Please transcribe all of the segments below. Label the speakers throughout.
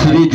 Speaker 1: 3G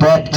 Speaker 1: PUBG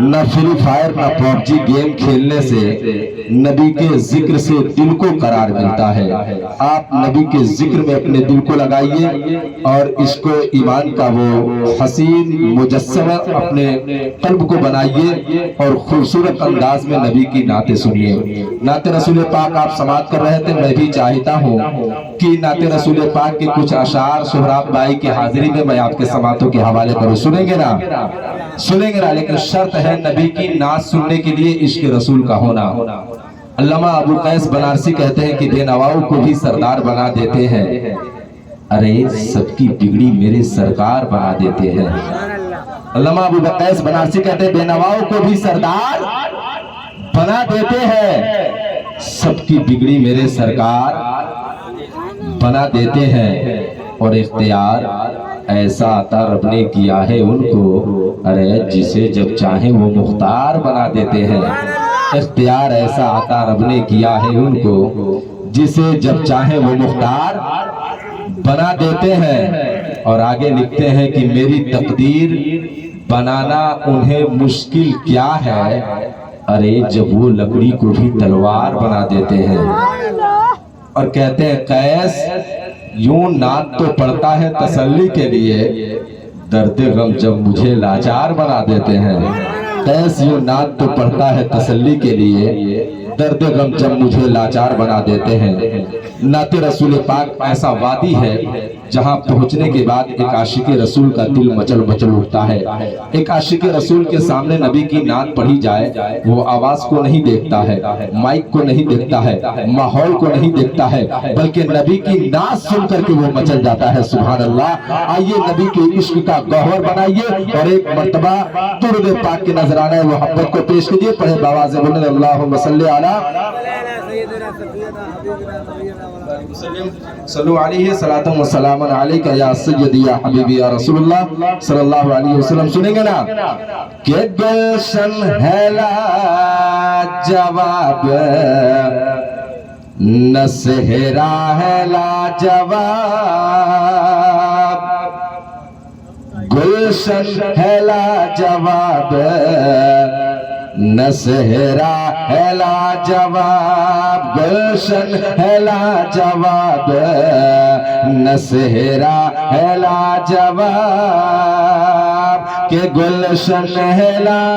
Speaker 1: نہ free fire نہ PUBG game کھیلنے سے نبی کے ذکر سے دل کو قرار ملتا ہے۔ آپ نبی کے ذکر میں اپنے دل کو لگائیے اور اس کو ایمان کا وہ حسین مجسمہ اپنے قلب کو بنائیے اور خوبصورت انداز میں نبی کی نعتیں سنیے۔ نعت رسول پاک آپ سماعت کر رہے تھے، میں بھی چاہتا ہوں کہ نعت رسول پاک کے کچھ اشعار سہراب بھائی کی حاضری میں میں آپ کے سماعتوں کے حوالے کروں۔ سنیں گے نا؟ سنیں گے نا، لیکن شرط ہے نبی کی نعت سننے کے لیے عشق رسول کا ہونا۔ علامہ ابو قیس بنارسی کہتے ہیں کہ بے نواؤں کو بھی سردار بنا دیتے ہیں، ارے سب کی بگڑی میرے سرکار بنا دیتے ہیں۔ علامہ ابو قیس بنارسی کہتے ہیں بے نواؤں کو بھی سردار بنا دیتے ہیں، سب کی بگڑی میرے سرکار بنا دیتے ہیں، اور اختیار ایسا عطا رب نے کیا ہے ان کو، ارے جسے جب چاہیں وہ مختار بنا دیتے ہیں۔ اختیار ایسا عطا رب نے کیا ہے ان کو، جسے جب چاہیں وہ مختار بنا دیتے ہیں۔ اور آگے لکھتے ہیں کہ میری تقدیر بنانا انہیں مشکل کیا ہے، ارے جب وہ لکڑی کو بھی تلوار بنا دیتے ہیں۔ اور کہتے ہیں قیس یوں نعت تو پڑھتا ہے تسلی کے لیے، درد غم جب مجھے لاچار بنا دیتے ہیں۔ قیس یوں نعت تو پڑھتا ہے تسلی کے لیے، درد غم جب مجھے لاچار بنا دیتے ہیں۔ نعت رسول پاک ایسا وادی ہے جہاں پہنچنے کے بعد ایک عاشق رسول کا دل مچل مچل اٹھتا ہے۔ ایک عاشق رسول کے سامنے نبی کی نعت پڑھی جائے، وہ آواز کو نہیں دیکھتا ہے، مائک کو نہیں دیکھتا ہے، ماحول کو نہیں دیکھتا ہے، بلکہ نبی کی نعت سن کر کے وہ مچل جاتا ہے۔ سبحان اللہ۔ آئیے نبی کے عشق کا گوہر بنائیے اور ایک مرتبہ درود پاک کے نذرانہ محبت کو پیش کیجیے۔ پڑھے باواز بلند اللہم صلی علی صلو علیہ صلاۃ و سلام علیک یا سیدی یا حبیبی یا رسول اللہ صلی اللہ علیہ وسلم۔ سنیں گے نا کہ گلشن ہے لاجواب، نہ صحرا ہے لاجواب، گلشن ہے لاجواب، نہ صحرا ہے لاجواب، گلشن ہے لاجواب، نہ صحرا ہے لاجواب، کہ گلشن ہے لاجواب۔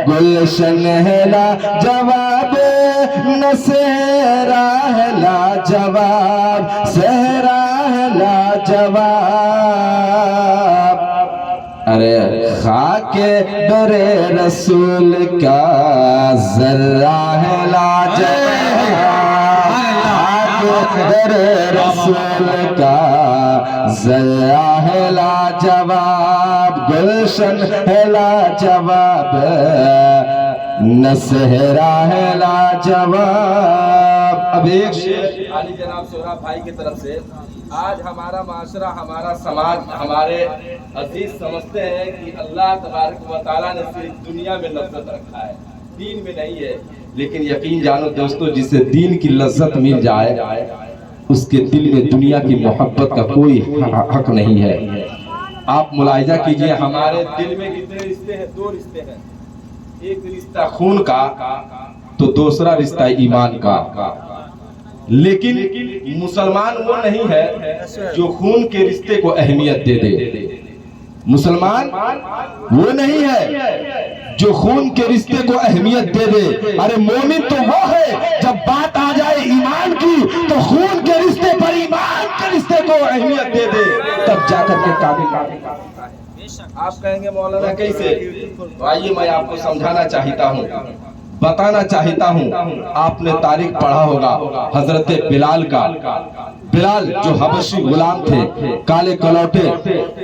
Speaker 1: گلشن ہے لاجواب، نہ صحرا ہے لاجواب، صحرا ہے لاجواب۔ ارے خاک در رسول کا ذرہ ہے لاجواب، خاک در رسول کا ذرہ ہے لاجواب، گلشن ہے لاجواب، نہ صحرا ہے لاجواب۔ اب ایک شعر علی جناب سہراب بھائی کی طرف سے۔ آج ہمارا معاشرہ، ہمارا سماج، ہمارے عزیز سمجھتے ہیں کہ اللہ تبارک و تعالیٰ نے صرف دنیا میں لذت رکھا ہے، دین میں نہیں ہے۔ لیکن یقین جانو دوستو، جسے دین کی لذت مل جائے اس کے دل میں دنیا کی محبت کا کوئی حق نہیں ہے۔ آپ ملاحظہ کیجئے ہمارے دل میں کتنے رشتے ہیں؟ دو رشتے ہیں، ایک رشتہ خون کا تو دوسرا رشتہ ایمان کا۔ لیکن مسلمان وہ نہیں ہے جو خون کے رشتے کو اہمیت دے دے، مسلمان وہ نہیں ہے جو خون کے رشتے کو اہمیت دے دے۔ ارے مومن تو وہ ہے جب بات آ جائے ایمان کی تو خون کے رشتے پر ایمان کے رشتے کو اہمیت دے دے، تب جا کر کے قابل۔ آپ کہیں گے مولانا کیسے؟ آئیے میں آپ کو سمجھانا چاہتا ہوں، بتانا چاہتا ہوں۔ آپ نے تاریخ پڑھا ہوگا حضرت بلال کا۔ بلال جو حبشی غلام تھے، کالے کلوٹے،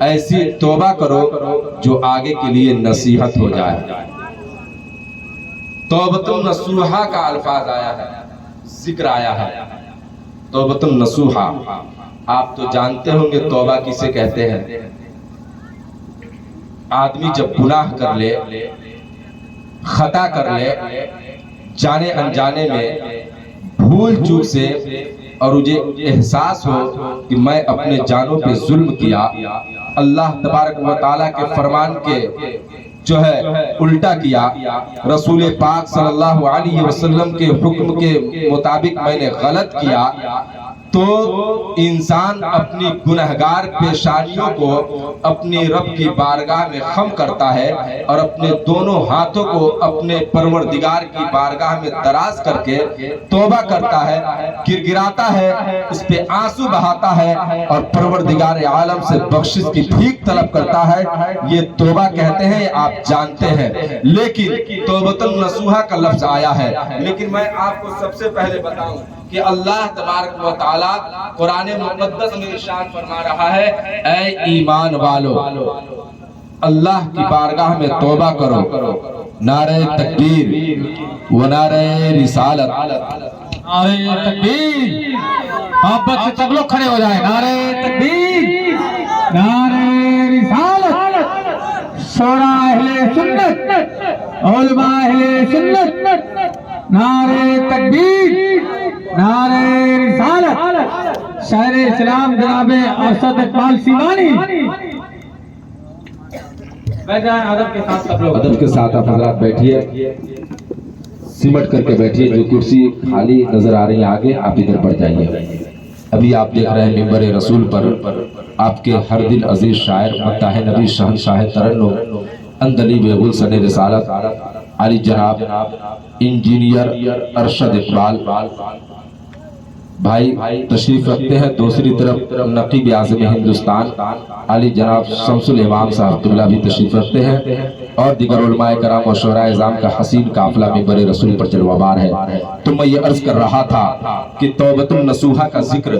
Speaker 1: ایسی توبہ کرو جو آگے کے لیے نصیحت ہو جائے۔ توبۃ النصوحہ کا الفاظ آیا ہے، ذکر آیا ہے، توبۃ النصوحہ۔ آپ تو جانتے ہوں گے توبہ کسے کہتے ہیں۔ آدمی جب گناہ کر لے، خطا کر لے، جانے انجانے میں بھول چوک سے، اور مجھے احساس ہو کہ میں اپنے جانوں پہ ظلم کیا، اللہ تبارک و تعالیٰ کے فرمان کے جو ہے الٹا کیا، رسول پاک صلی اللہ علیہ وسلم کے حکم کے مطابق میں نے غلط کیا، تو انسان اپنی گنہگار پیشانیوں کو اپنی رب کی بارگاہ میں خم کرتا ہے، اور اپنے دونوں ہاتھوں کو اپنے پروردگار کی بارگاہ میں دراز کر کے توبہ کرتا ہے، گر گراتا ہے، اس پہ آنسو بہاتا ہے، اور پروردگار عالم سے بخشش کی بھیک طلب کرتا ہے۔ یہ توبہ کہتے ہیں، آپ جانتے ہیں۔ لیکن توبۃ النصوحہ کا لفظ آیا ہے، لیکن میں آپ کو سب سے پہلے بتاؤں کہ اللہ تبارک و تعالیٰ قرآن مقدس میں ارشاد فرما رہا ہے، اے ایمان والو اللہ کی بارگاہ میں توبہ کرو۔ نعرہ تکبیر و نعرہ رسالت۔
Speaker 2: نعرہ تکبیر، محبت سے سب لوگ کھڑے ہو جائیں۔ نعرہ تکبیر، نعرہ رسالت، شورا اہل سنت، علماء اہل سنت، نعرہ تکبیر، نعرہ رسالت۔ شاعر اسلام جناب ارشد اقبال سیوانی، ادب کے ساتھ سب لوگ،
Speaker 1: ادب کے ساتھ آپ حضرات بیٹھیے، سمٹ کر کے بیٹھیے۔ جو کرسی خالی نظر آ رہی ہیں آگے، آپ ادھر بڑھ جائیے۔ ابھی آپ دیکھ رہے ہیں ممبر رسول پر آپ کے ہر دل عزیز شاعر، مداح نبی، شہنشاہ ترنم، اندلیب گلشن رسالت، علی جناب انجینئر ارشد اقبال بھائی تشریف رکھتے ہیں۔ دوسری طرف نقیب اعظم ہندوستان علی جناب شمس الامام صاحب قبلہ بھی تشریف رکھتے ہیں، اور دیگر علماء کرام و شعراء اعظام کا حسین قافلہ ممبر رسول پر جلوہ بار ہے۔ تو میں یہ عرض کر رہا تھا کہ توبۃ النصوحہ کا ذکر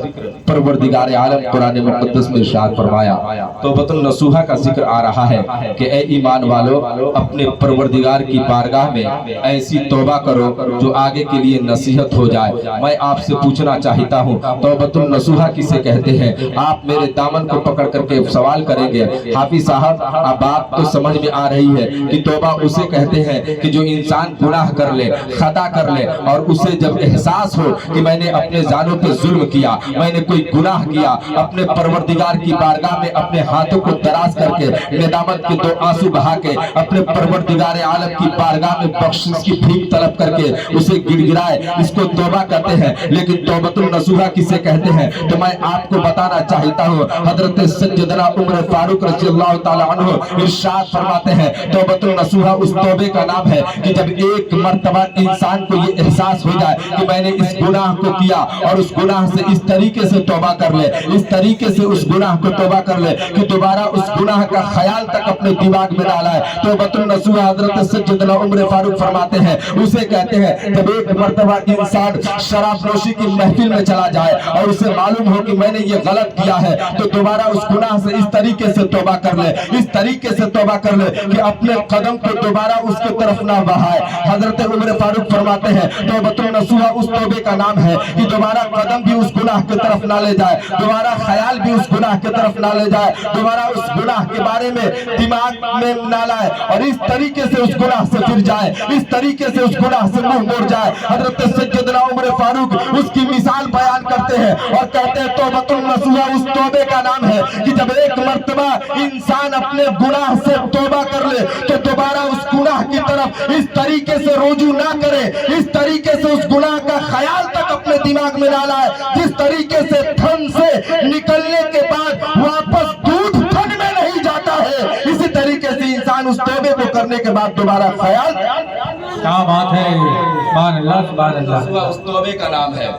Speaker 1: پروردگار عالم قرآن مقدس میں ارشاد فرمایا، توبۃ النصوحہ کا ذکر آ رہا ہے کہ اے ایمان والو اپنے پروردگار کی بارگاہ میں ایسی توبہ کرو جو آگے کے لیے نصیحت ہو جائے۔ میں آپ سے پوچھنا چاہتا ہوں، توبۃ النصوحہ کسے کہتے ہیں؟ آپ میرے دامن کو پکڑ کر کے سوال کریں گے، حافظ صاحب اب بات تو سمجھ میں آ رہی ہے کہ توبہ اسے کہتے ہیں کہ جو انسان گناہ کر لے، خطا کر لے، اور اسے جب احساس ہو کہ میں نے اپنے جانوں پہ ظلم کیا، میں نے کوئی گناہ کیا، اپنے پروردگار کی بارگاہ میں اپنے ہاتھوں کو دراز کر کے ندامت کے دو آنسو بہا کے اپنے پروردگار عالم کی بارگاہ میں بخشش کی بھیک طلب کر کے اسے گر گرائے، اس کو توبہ کہتے ہیں۔ لیکن توبۃ النصوحہ کسے کہتے ہیں؟ تو میں آپ کو بتانا چاہتا ہوں، حضرت سیدنا عمر فاروق رضی اللہ تعالی عنہ ارشاد فرماتے ہیں، توبۃ النصوحہ اس توبے کا نام ہے کہ جب ایک مرتبہ انسان کو یہ احساس ہو جائے کہ میں نے اس گناہ کو کیا، اور اس گناہ سے اس طریقے سے توبہ کر لے، اس طریقے سے اس گناہ کو توبہ کر لے کہ دوبارہ اس گناہ کا خیال تک اپنے دماغ میں ڈالا ہے۔ توبۃ النصوحہ حضرت سیدنا عمر فاروق فرماتے ہیں، اسے کہتے ہیں جب ایک مرتبہ انسان شراب نوشی کی محفل میں چلا جائے اور اسے معلوم ہو کہ میں نے یہ غلط کیا ہے، تو دوبارہ اس گناہ سے اس طریقے سے توبہ کر لے، اس طریقے سے توبہ کر لے کہ اپنے قدم کو دوبارہ اس کے طرف نہ بڑھائے۔ حضرت عمر فاروق فرماتے ہیں، توبۃ النصوحہ اس توبے کا نام ہے کہ دوبارہ قدم بھی اس گناہ کی طرف نہ لے جائے، دوبارہ خیال بھی اس گناہ کی طرف نہ لے جائے، دوبارہ اس گناہ کے بارے میں دماغ میں نہ لائے، اور اس طریقے سے اس گناہ سے پھر جائے، اس طریقے سے اس گناہ سے منہ موڑ جائے۔ حضرت سیدنا عمر فاروق اس کی مثال بیان کرتے ہیں اور کہتے ہیں، توبۃ النصوحہ اس توبے کا نام ہے کہ جب ایک مرتبہ انسان اپنے گناہ سے توبہ کر لے تو دوبارہ اس گناہ کی طرف اس طریقے سے رجوع نہ کرے، اس طریقے سے اس گناہ کا خیال تک اپنے دماغ میں نہ لائے، جس طریقے سے تھن سے نکلنے کے بعد واپس دودھ تھن میں نہیں جاتا ہے، اسی طریقے سے انسان اس توبے کو کرنے کے بعد دوبارہ خیال۔
Speaker 2: کیا بات ہے، سبحان اللہ سبحان اللہ۔
Speaker 1: اس توبے کا نام ہے۔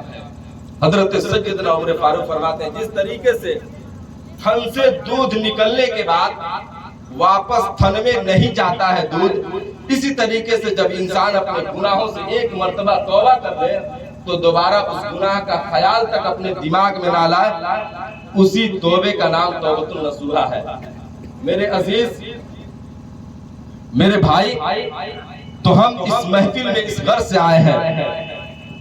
Speaker 1: حضرت سیدنا عمر فاروق فرماتے ہیں، جس طریقے سے تھن سے دودھ نکلنے کے بعد واپس تھن میں نہیں جاتا ہے دودھ، اسی طریقے سے جب انسان اپنے گناہوں سے ایک مرتبہ توبہ کر لے تو دوبارہ اس گناہ کا خیال تک اپنے دماغ میں نہ لائے، اسی توبے کا نام توبۃ النصوحہ ہے۔ میرے عزیز میرے بھائی، تو ہم اس محفل میں اس غرض سے آئے ہیں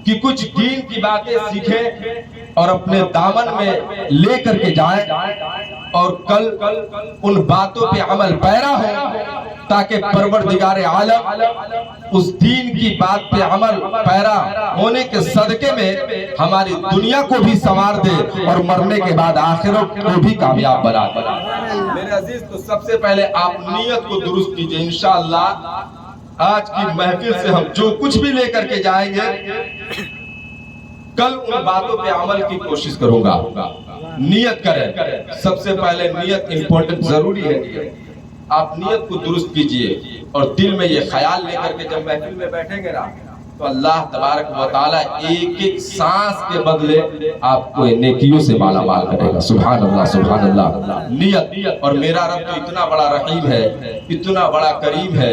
Speaker 1: کہ کچھ دین کی باتیں سیکھیں اور اپنے دامن میں لے کر کے جائیں، اور کل ان باتوں پہ عمل پیرا ہو، تاکہ پروردگار عالم اس دین کی بات پہ عمل پیرا ہونے کے صدقے میں ہماری دنیا کو بھی سنوار دے اور مرنے کے بعد آخرت کو بھی کامیاب بنا دے۔ میرے عزیز، تو سب سے پہلے آپ نیت کو درست کیجئے۔ انشاءاللہ آج کی محفل سے ہم جو کچھ بھی لے کر کے جائیں گے، کل ان باتوں پہ عمل کی کوشش کروں گا۔ نیت کریں، سب سے پہلے نیت امپورٹنٹ ضروری ہے۔ آپ نیت کو درست کیجئے اور دل میں یہ خیال لے کر کے جب محفل میں بیٹھیں گے نا، تو اللہ تبارک و تعالیٰ ایک ایک سانس کے بدلے آپ کو نیکیوں سے مالا مال کرے گا۔ سبحان اللہ، سبحان اللہ۔ نیت، اور میرا رب تو اتنا بڑا رحیم ہے، اتنا بڑا کریم ہے،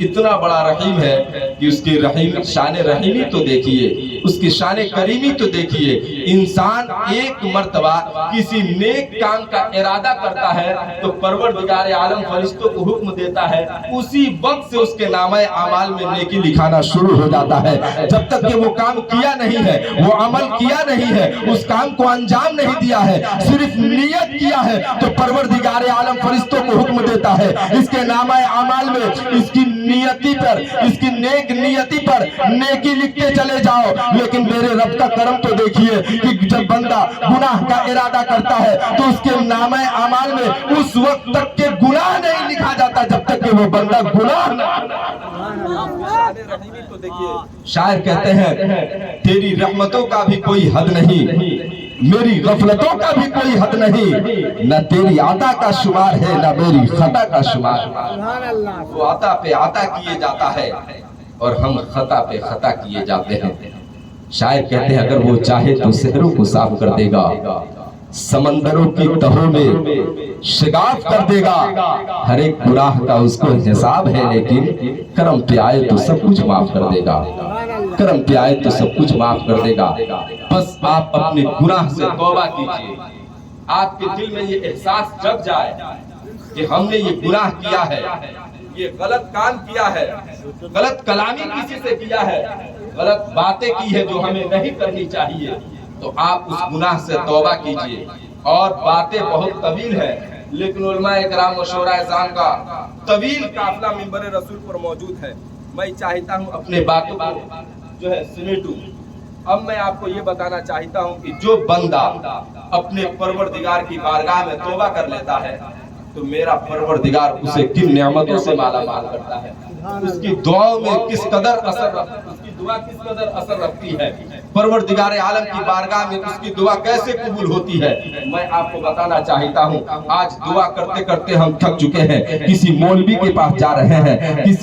Speaker 1: اتنا بڑا رحیم ہے کہ اس کی رحیم شان رحیمی تو دیکھیے، اس کی شان کریمی تو دیکھیے۔ انسان ایک مرتبہ کسی نیک کام کا ارادہ کرتا ہے تو پروردگار عالم فرشتوں کو حکم دیتا ہے، اسی وقت سے اس کے نامہ اعمال میں نیکی لکھانا شروع ہو جاتا ہے۔ جب تک کہ وہ کام کیا نہیں ہے، وہ عمل کیا نہیں ہے، اس کام کو انجام نہیں دیا ہے، صرف نیت کیا ہے، تو پروردگار عالم فرشتوں کو حکم دیتا ہے اس کے نامہ اعمال میں اس کی نیتی پر، اس کی نیک نیتی پر نیکی لکھتے چلے جاؤ۔ لیکن میرے رب کا کرم تو دیکھیے کہ جب بندہ گناہ کا ارادہ کرتا ہے تو اس کے نامہ اعمال میں اس وقت تک کہ گناہ نہیں لکھا جاتا جب تک کہ وہ بندہ گناہ نہ۔ شاعر کہتے ہیں، تیری رحمتوں کا بھی کوئی حد نہیں، میری غفلتوں کا بھی کوئی حد نہیں، نہ تیری عطا کا شمار ہے نہ میری خطا کا شمار۔ وہ عطا پہ عطا کیے جاتا ہے اور ہم خطا پہ خطا کیے جاتے ہیں۔ شاعر کہتے ہیں، اگر وہ چاہے تو صحروں کو صاف کر دے گا، سمندروں کی تہوں میں شگاف کر دے گا، ہر ایک گناہ کا اس کو حساب ہے، لیکن کرم پہ آئے تو سب کچھ معاف کر دے گا، کرم پہ آئے تو سب کچھ معاف کر دے گا۔ بس آپ اپنے گناہ سے توبہ کیجئے، آپ کے دل میں یہ احساس جگ جائے کہ ہم نے یہ گناہ کیا ہے، یہ غلط کام کیا ہے، غلط کلامی کسی سے کیا ہے، غلط باتیں کی ہے جو ہمیں نہیں کرنی چاہیے، تو آپ اس گناہ سے توبہ کیجئے۔ اور باتیں بہت طویل ہیں، لیکن علماء اکرام و شورائے اعظام کا طویل قافلہ منبر رسول پر موجود ہے، میں چاہتا ہوں اپنے باتوں کو جو ہے سمیٹوں۔ اب میں آپ کو یہ بتانا چاہتا ہوں کہ جو بندہ اپنے پروردگار کی بارگاہ میں توبہ کر لیتا ہے تو میرا پروردگار اسے کن نعمتوں سے مالا مال کرتا ہے، اس کی دعاؤں میں کس قدر اثر رکھتی ہے، پروردگار عالم کی بارگاہ میں اس کی دعا کیسے قبول ہوتی ہے، میں آپ کو بتانا چاہتا ہوں۔ آج دعا کرتے کرتے ہم تھک چکے ہیں، کسی مولوی کے پاس جا رہے ہیں،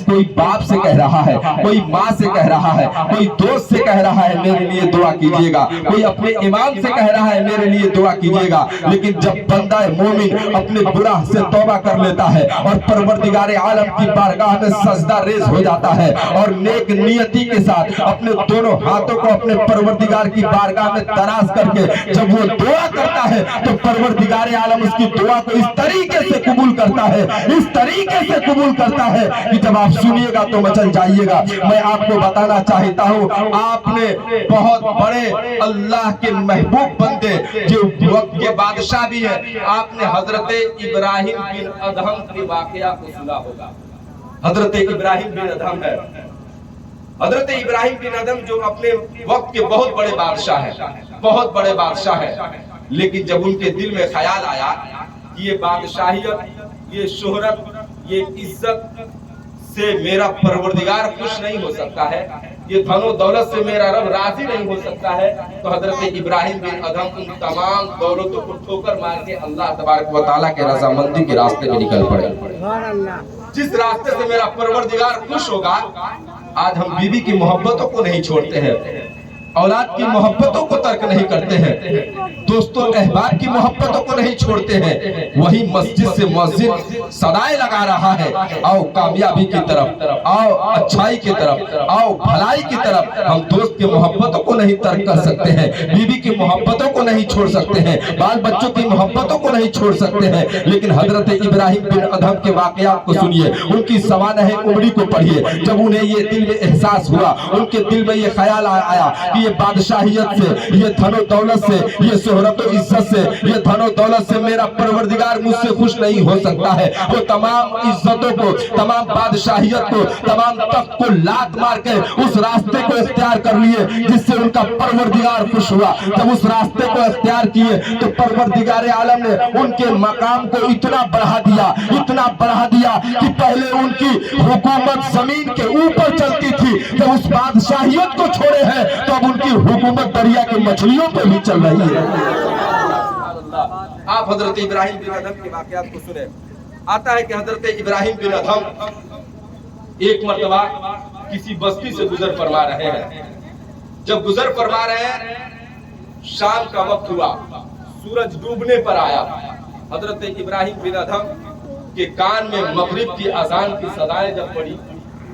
Speaker 1: کوئی باپ سے کہہ رہا ہے، کوئی ماں سے کہہ رہا ہے، کوئی دوست سے کہہ رہا ہے میرے لیے دعا کیجیے گا، کوئی اپنے امام سے کہہ رہا ہے میرے لیے دعا کیجیے گا، لیکن جب بندہ مومن اپنے گناہ سے توبہ کر لیتا ہے اور پروردگار عالم کی بارگاہ میں سجدہ ریز ہو جاتا ہے اور نیک نیتی کے ساتھ اپنے دونوں ہاتھوں کو اپنے پروردگار کی بارگاہ میں دراز کر کے جب وہ دعا کرتا ہے تو پروردگار عالم اس کی دعا کو اس طریقے سے قبول کرتا ہے، اس طریقے سے قبول کرتا ہے کہ جب آپ سنیے گا تو مچل جائیے گا۔ میں آپ کو بتانا چاہتا ہوں، آپ نے بہت بڑے اللہ کے محبوب بندے جو وقت کے بادشاہ بھی ہیں، آپ نے حضرت ابراہیم بن ادہم کے واقعہ کو سنا ہوگا۔ حضرت ابراہیم بن ادہم ہے، حضرت ابراہیم بن ادہم جو اپنے وقت کے بہت بڑے بادشاہ ہیں، بہت بڑے بادشاہ ہیں، لیکن جب ان کے دل میں خیال آیا کہ یہ بادشاہیت، یہ شہرت، یہ عزت سے میرا پروردگار خوش نہیں ہو سکتا ہے، یہ دھن و دولت سے میرا رب راضی نہیں ہو سکتا ہے، تو حضرت ابراہیم بن ادہم ان تمام دولتوں کو ٹھوکر مار کے اللہ تبارک و تعالیٰ کے رضامندی کے راستے میں نکل پڑے۔ جس راستے سے میرا پروردگار خوش ہوگا، آج ہم بیوی کی محبتوں کو نہیں چھوڑتے ہیں، اولاد کی محبتوں کو ترک نہیں کرتے ہیں، دوستوں احباب کی محبتوں کو نہیں چھوڑتے ہیں، وہی مسجد سے مؤذن صدائے لگا رہا ہے، آؤ کامیابی کی طرف، آؤ اچھائی کی طرف، آؤ بھلائی کی طرف۔ ہم دوست کی محبتوں کو نہیں ترک کر سکتے ہیں، بیوی کی محبتوں کو نہیں چھوڑ سکتے ہیں, بال بچوں کی محبتوں کو نہیں چھوڑ سکتے ہیں, لیکن حضرت ابراہیم بن ادھم کے واقعات کو سنیے, ان کی سوانح عمری کو پڑھیے. جب انہیں یہ دل میں احساس ہوا, ان کے دل میں یہ خیال آیا کہ یہ بادشاہیت سے, یہ دھن و دولت سے, یہ شہرت و عزت سے, یہ دھن و دولت سے میرا پروردگار مجھ سے خوش نہیں ہو سکتا ہے. وہ تمام عزتوں کو, تمام بادشاہیت کو, تمام تخت کو لات مار کے اس راستے کو اختیار کر لیے جس سے ان کا پروردگار خوش ہوا. جب اس راستے کو اختیار کیے تو پروردگار عالم نے ان کے مقام کو اتنا بڑھا دیا, اتنا بڑھا دیا کہ پہلے ان کی حکومت زمین کے اوپر چلتی تھی, جب اس بادشاہیت کو چھوڑے ہیں تو اب ان کی حکومت دریا کی مچھلیوں پہ بھی چل رہی ہے. آپ حضرت ابراہیم بن ادھم کے واقعات کو سنیں. آتا ہے کہ حضرت ابراہیم بن ادھم ایک مرتبہ کسی بستی سے گزر فرما رہے ہیں. جب گزر فرما رہے ہیں, شام کا وقت ہوا, سورج ڈوبنے پر آیا. حضرت ابراہیم بن ادھم کے کان میں مغرب کی اذان کی صدائیں جب پڑی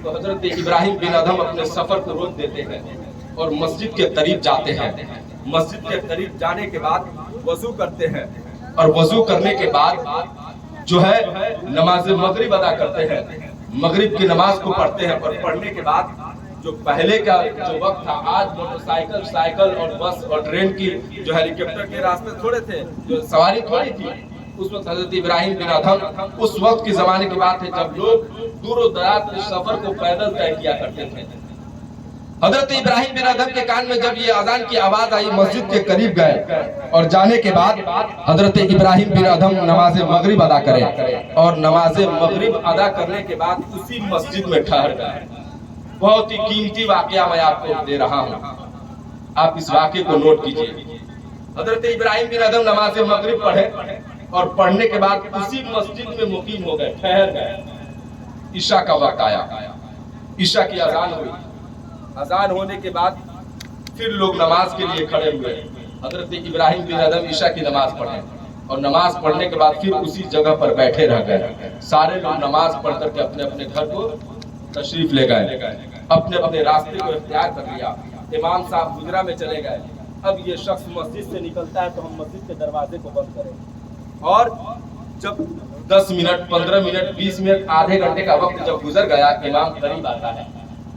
Speaker 1: تو حضرت ابراہیم بن ادھم اپنے سفر کو روک دیتے ہیں اور مسجد کے قریب جاتے ہیں. مسجد کے قریب جانے کے بعد وضو کرتے ہیں, اور وضو کرنے کے بعد جو ہے نماز مغرب ادا کرتے ہیں. مغرب کی نماز کو پڑھتے ہیں, اور پڑھنے کے بعد جو پہلے کا جو وقت تھا, آج موٹر سائیکل, سائیکل اور بس اور ٹرین کی جو ہیلی کاپٹر کے راستے تھوڑے تھے, جو سواری تھوڑی تھی, اس وقت حضرت ابراہیم بن ادھم اس وقت کی زمانے کی بات ہے جب لوگ دور و دراز کے سفر کو پیدل طے کیا کرتے تھے. حضرت ابراہیم بن ادھم کے کان میں جب یہ اذان کی آواز آئی, مسجد کے قریب گئے, اور جانے کے بعد حضرت ابراہیم بن ادھم نماز مغرب ادا کرے, اور نماز مغرب ادا کرنے کے بعد اسی مسجد میں ٹھہر گئے. بہت ہی قیمتی واقعہ میں آپ کو دے رہا ہوں, آپ اس واقعے کو نوٹ کیجئے. حضرت ابراہیم بن ادھم نماز مغرب پڑھے, اور پڑھنے کے بعد اسی مسجد میں مقیم ہو گئے, ٹھہر گئے. عشاء کا وقت آیا, عشاء کی اذان ہوئی. اذان ہونے کے بعد پھر لوگ نماز کے لیے کھڑے ہوئے. حضرت ابراہیم بن ادھم عشاء کی نماز پڑھے, اور نماز پڑھنے کے بعد پھر اسی جگہ پر بیٹھے رہ گئے. سارے لوگ نماز پڑھ کر کے اپنے اپنے گھر کو تشریف لے گئے, اپنے اپنے راستے کو اختیار کر لیا. امام صاحب حجرہ میں چلے گئے. اب یہ شخص مسجد سے نکلتا ہے تو ہم مسجد کے دروازے کو بند کریں. اور جب 10 منٹ, 15 منٹ, 20 منٹ, آدھے گھنٹے کا وقت جب گزر گیا, امام قریب آتا ہے,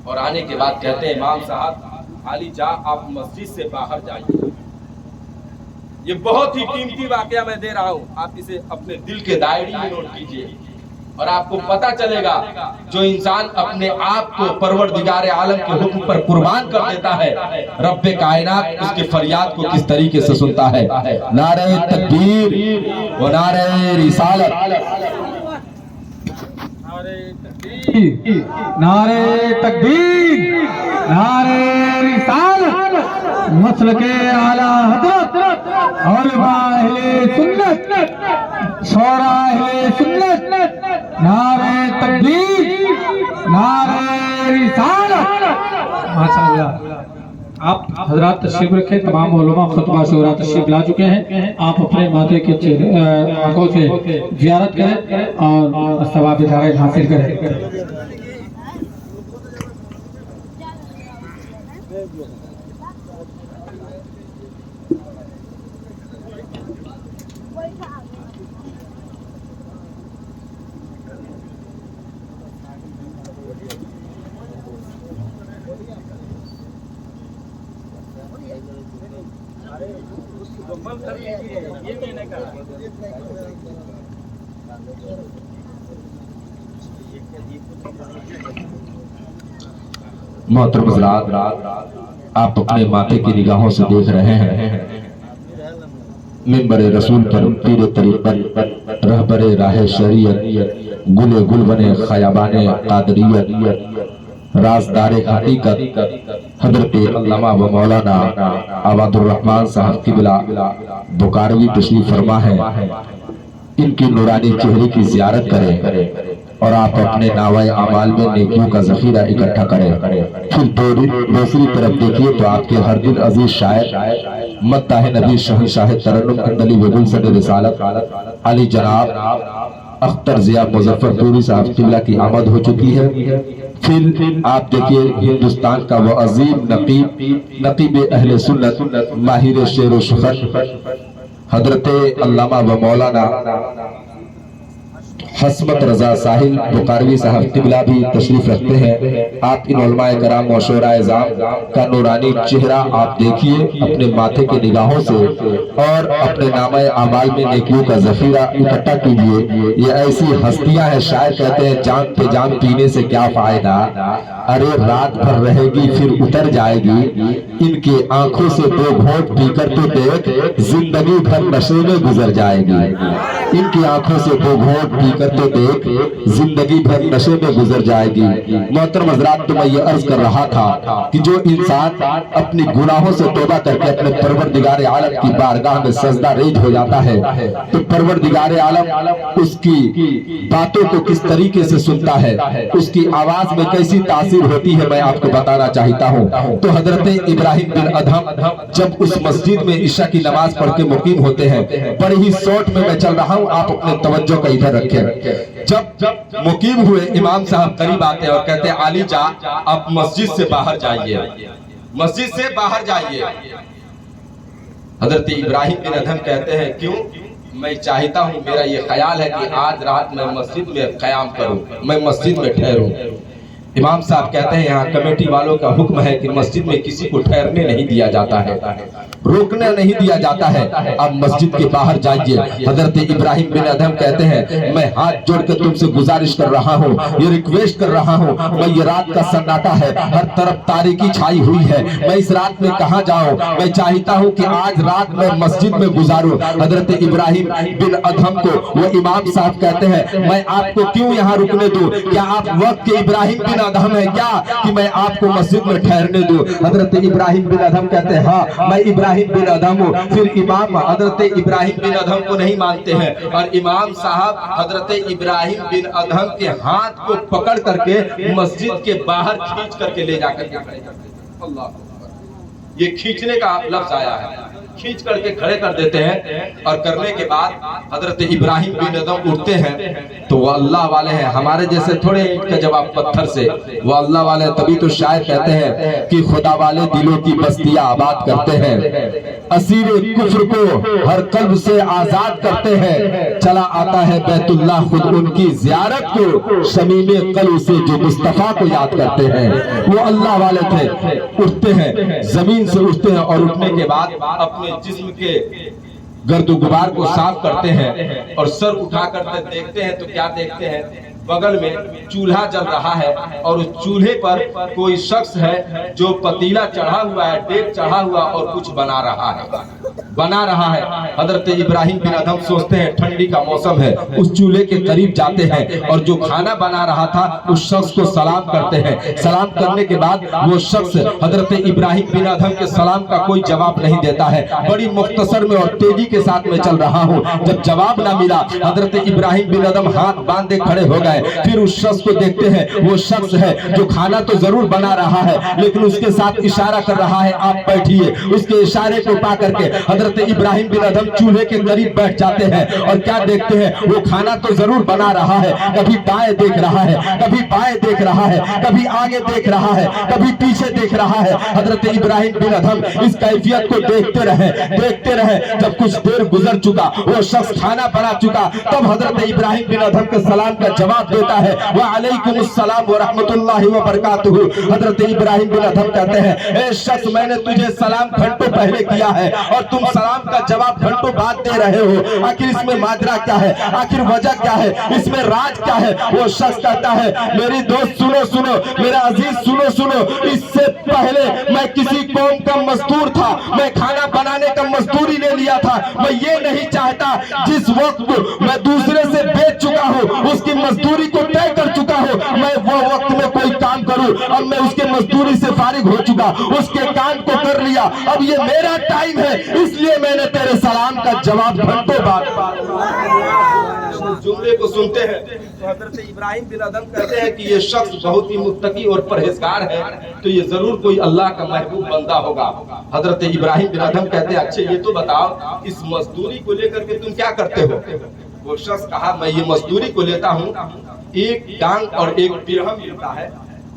Speaker 1: اور آنے کے بعد کہتے ہیں, امام صاحب علی جا آپ مسجد سے باہر جائیے. یہ بہت ہی قیمتی واقعہ میں دے رہا ہوں, آپ اسے اپنے دل کے دائرے میں نوٹ کیجئے, اور آپ کو پتہ چلے گا جو انسان اپنے آپ کو پروردگار عالم کے حکم پر قربان کر دیتا ہے, رب کائنات اس کے فریاد کو کس طریقے سے سنتا ہے. نعرہ تکبیر و نعرہ رسالت.
Speaker 2: نعرے تکبیر, نعرے رسالت, مسلک اعلی حضرت, علماء اہل سنت, شورا اہل سنت, نعرے تکبیر, نعرے رسالت. ماشاءاللہ. آپ حضرات تشریف رکھیں, تمام علماء خطبہ شورا تشریف لا چکے ہیں. آپ اپنے ماتھے کے آنکھوں سے زیارت کریں اور ثواب دارین حاصل کریں.
Speaker 1: محترم حضرات, آپ اپنے ماتھے کی نگاہوں سے دیکھ رہے ہیں منبر رسول پر پیر طریقت, رہبر راہ شریعت, گل گل بنے خیابان قادریت, رازدار حقیقت حضرت علامہ و مولانا عباد الرحمن صاحب قبلہ بکاروی تشریف فرما ہے. ان کی نورانی چہرے کی زیارت کریں اور آپ اپنے ناوائے اعمال میں نیکیوں کا ذخیرہ اکٹھا کریں. پھر دوسری طرف دیکھیے تو آپ کے ہر دل عزیز شاعر مداح نبی شہنشاہ ترنم اندلی و گلشن رسالت علی جناب اختر ضیاء مظفر پوری صاحب قبلہ کی آمد ہو چکی ہے. پھر آپ دیکھیے ہندوستان کا وہ عظیم نقیب اہل سنت ماہر شعر و شعر حضرت علامہ و مولانا حسمت رضا ساحل بخاروی صاحب قبلہ بھی تشریف رکھتے ہیں. آپ ان علماء کرام و شعراء اعظام کا نورانی چہرہ آپ دیکھیے اپنے ماتھے کے نگاہوں سے اور اپنے نامہ اعمال میں نیکیوں کا ذخیرہ اکٹھا کیجیے. یہ ایسی ہستیاں ہیں، شاعر کہتے ہیں جان پہ جان پینے سے کیا فائدہ، ارے رات بھر رہے گی پھر اتر جائے گی. ان کے آنکھوں سے 2 گھونٹ پی کر تو دیکھ زندگی بھر نشے میں گزر جائے گی. ان کی آنکھوں سے 2 گھونٹ پی کر تو دیکھ زندگی بھر نشے میں گزر جائے گی. محترم حضرات، تو میں یہ عرض کر رہا تھا کہ جو انسان اپنی گناہوں سے توبہ کر کے اپنے پروردگار عالم کی بارگاہ میں سجدہ ریز ہو جاتا ہے تو پروردگار عالم اس کی باتوں کو کس طریقے سے سنتا ہے، اس کی آواز میں کیسی تاثیر ہوتی ہے، میں آپ کو بتانا چاہتا ہوں. تو حضرت ابراہیم بن ادہم جب اس مسجد میں عشاء کی نماز پڑھ کے مقیم ہوتے ہیں، بڑی ہی سوٹ میں چل رہا ہوں، آپ اپنے توجہ کا ادھر رکھیں. جب مقیم ہوئے امام صاحب قریب آتے ہیں اور کہتے ہیں علی جا آپ مسجد سے باہر جائیے، مسجد سے باہر جائیے. حضرت ابراہیم بن ادہم کہتے ہیں کیوں؟ میں چاہتا ہوں، میرا یہ خیال ہے کہ آج رات میں مسجد میں قیام کروں، میں مسجد میں ٹھہروں. امام صاحب کہتے ہیں یہاں کمیٹی والوں کا حکم ہے کہ مسجد میں کسی کو ٹھہرنے نہیں دیا جاتا ہے، روکنے نہیں دیا جاتا ہے، اب مسجد کے باہر جائیے. حضرت ابراہیم بن ادہم کہتے ہیں میں ہاتھ جوڑ کے تم سے گزارش کر رہا ہوں، یہ ریکویسٹ کر رہا ہوں، میں یہ رات کا سناٹا ہے، ہر طرف تاریکی چھائی ہوئی ہے، میں اس رات میں کہاں جاؤں، میں چاہتا ہوں کہ آج رات میں مسجد میں گزاروں. حضرت ابراہیم بن ادہم کو وہ امام صاحب کہتے ہیں میں آپ کو کیوں یہاں رکنے دوں، کیا آپ وقت کے ابراہیم بن ادہم ہے کیا کہ میں آپ کو مسجد میں ٹھہرنے دوں؟ حضرت ابراہیم بن ادہم کہتے ہیں ہاں میں ابراہیم بن ادہم ہوں. پھر امام حضرت ابراہیم بن ادہم کو نہیں مانتے ہیں اور امام صاحب حضرت ابراہیم بن ادہم کے ہاتھ کو پکڑ کر کے مسجد کے باہر کھینچ کر کے لے جا کر کے اللہ، یہ کھینچنے کا لفظ آیا ہے، کھینچ کر کے کھڑے کر دیتے ہیں. اور کرنے کے بعد حضرت ابراہیم بن ادہم اٹھتے ہیں تو وہ اللہ والے ہیں، ہمارے جیسے تھوڑے اینٹ کا جواب پتھر سے، وہ اللہ والے. تبھی تو شاعر کہتے ہیں کہ خدا والے دلوں کی بستیاں آباد کرتے ہیں، اسیر کفر کو ہر قلب سے آزاد کرتے ہیں. چلا آتا ہے بیت اللہ خود ان کی زیارت کو، شمیم قلب سے جو مصطفیٰ کو یاد کرتے ہیں. وہ اللہ والے تھے. اٹھتے ہیں، زمین سے اٹھتے ہیں اور اٹھنے کے بعد اپنے جسم کے گرد و غبار کو صاف کرتے ہیں اور سر اٹھا کر دیکھتے ہیں تو کیا دیکھتے ہیں؟ بغل میں چولہا جل رہا ہے اور اس چولہے پر کوئی شخص ہے جو پتیلا چڑھا ہوا ہے، دیگ چڑھا ہوا اور کچھ بنا رہا ہے. حضرت ابراہیم بن ادہم سوچتے ہیں ٹھنڈی کا موسم ہے، اس چولہے کے قریب جاتے ہیں اور جو کھانا بنا رہا تھا اس شخص کو سلام کرتے ہیں. سلام کرنے کے بعد وہ شخص حضرت ابراہیم بن ادہم کے سلام کا کوئی جواب نہیں دیتا ہے. بڑی مختصر میں اور تیزی کے ساتھ میں چل رہا ہوں. جب جواب نہ ملا حضرت ابراہیم بن ادہم ہاتھ باندھے کھڑے ہو گئے. پھر اس شخص کو دیکھتے ہیں، وہ شخص ہے جو کھانا تو ضرور بنا رہا ہے لیکن اس کے ساتھ اشارہ کر رہا ہے آپ بیٹھیے. اس کے اشارے کو پا کر کے حضرت ابراہیم بن ادہم چولہے کے قریب بیٹھ جاتے ہیں اور کیا دیکھتے ہیں؟ وہ کھانا تو ضرور بنا رہا ہے، کبھی دائیں دیکھ رہا ہے، کبھی بائیں دیکھ رہا ہے، کبھی آگے دیکھ رہا ہے، کبھی پیچھے دیکھ رہا ہے. حضرت ابراہیم بن ادہم اس کیفیت کو دیکھتے رہے. جب کچھ دیر گزر چکا، وہ شخص کھانا بنا چکا، تب حضرت ابراہیم بن ادہم کے سلام کا جواب دیتا ہے وعلیکم السلام ورحمت اللہ وبرکاتہ. حضرت ابراہیم بن ادہم کہتے ہیں اے شخص میں نے تجھے سلام گھنٹوں پہلے کیا ہے اور تم سلام کا جواب گھنٹوں بعد دے رہے ہو، آخر اس میں ماجرا کیا ہے، آخر وجہ کیا ہے، اس میں راج کیا ہے؟ وہ شخص کہتا ہے میری دوست سنو، میرا عزیز سنو، اس سے پہلے میں کسی قوم کا مزدور تھا، میں کھانا بنانے کا مزدوری لے لیا تھا. میں یہ نہیں چاہتا جس وقت میں دوسرے سے بیچ چکا ہوں، اس کی مزدوری کو طے کر چکا ہوں، میں وہ وقت میں کوئی کام کروں. اب میں اس کے مزدوری سے فارغ ہو چکا، اس کے کام کو کر لیا، اب یہ میرا ٹائم ہے، اس لیے میں نے تیرے سلام کا جواب گھنٹوں بعد. جملے کو سنتے ہیں تو حضرت ابراہیم بن ادہم کہتے ہیں کہ یہ شخص بہت ہی متقی اور پرہیزگار ہے تو یہ ضرور کوئی اللہ کا محبوب بندہ ہوگا. حضرت ابراہیم بن ادہم کہتے ہیں اچھا یہ تو بتاؤ اس مزدوری کو لے کر کے تم کیا کرتے ہو؟ وہ شخص کہا میں یہ مزدوری کو لیتا ہوں، ایک ڈانگ اور ایک درہم ملتا ہے،